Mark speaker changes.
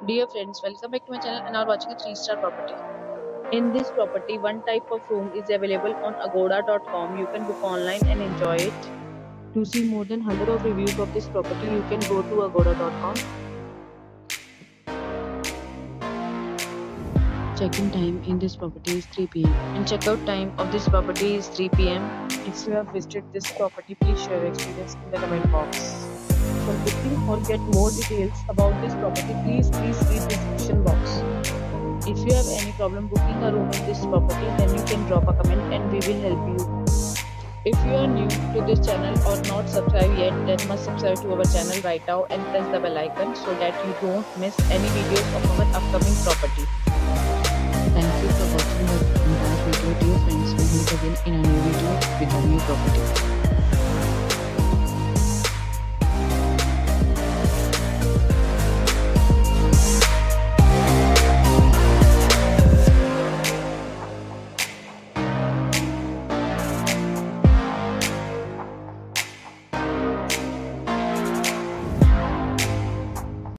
Speaker 1: Dear friends, welcome back to my channel and are watching a 3-star property. In this property, one type of room is available on agoda.com. You can book online and enjoy it. To see more than 100 of reviews of this property, you can go to agoda.com. Check-in time in this property is 3 p.m. and check-out time of this property is 3 p.m. If you have visited this property, please share your experience in the comment box. For booking or get more details about this property, please read the description box. If you have any problem booking a room in this property, then you can drop a comment and we will help you. If you are new to this channel or not subscribed yet, then must subscribe to our channel right now and press the bell icon so that you don't miss any videos of our upcoming property. Thank you for watching the entire video. Dear friends, we will meet again in a new video with a new property.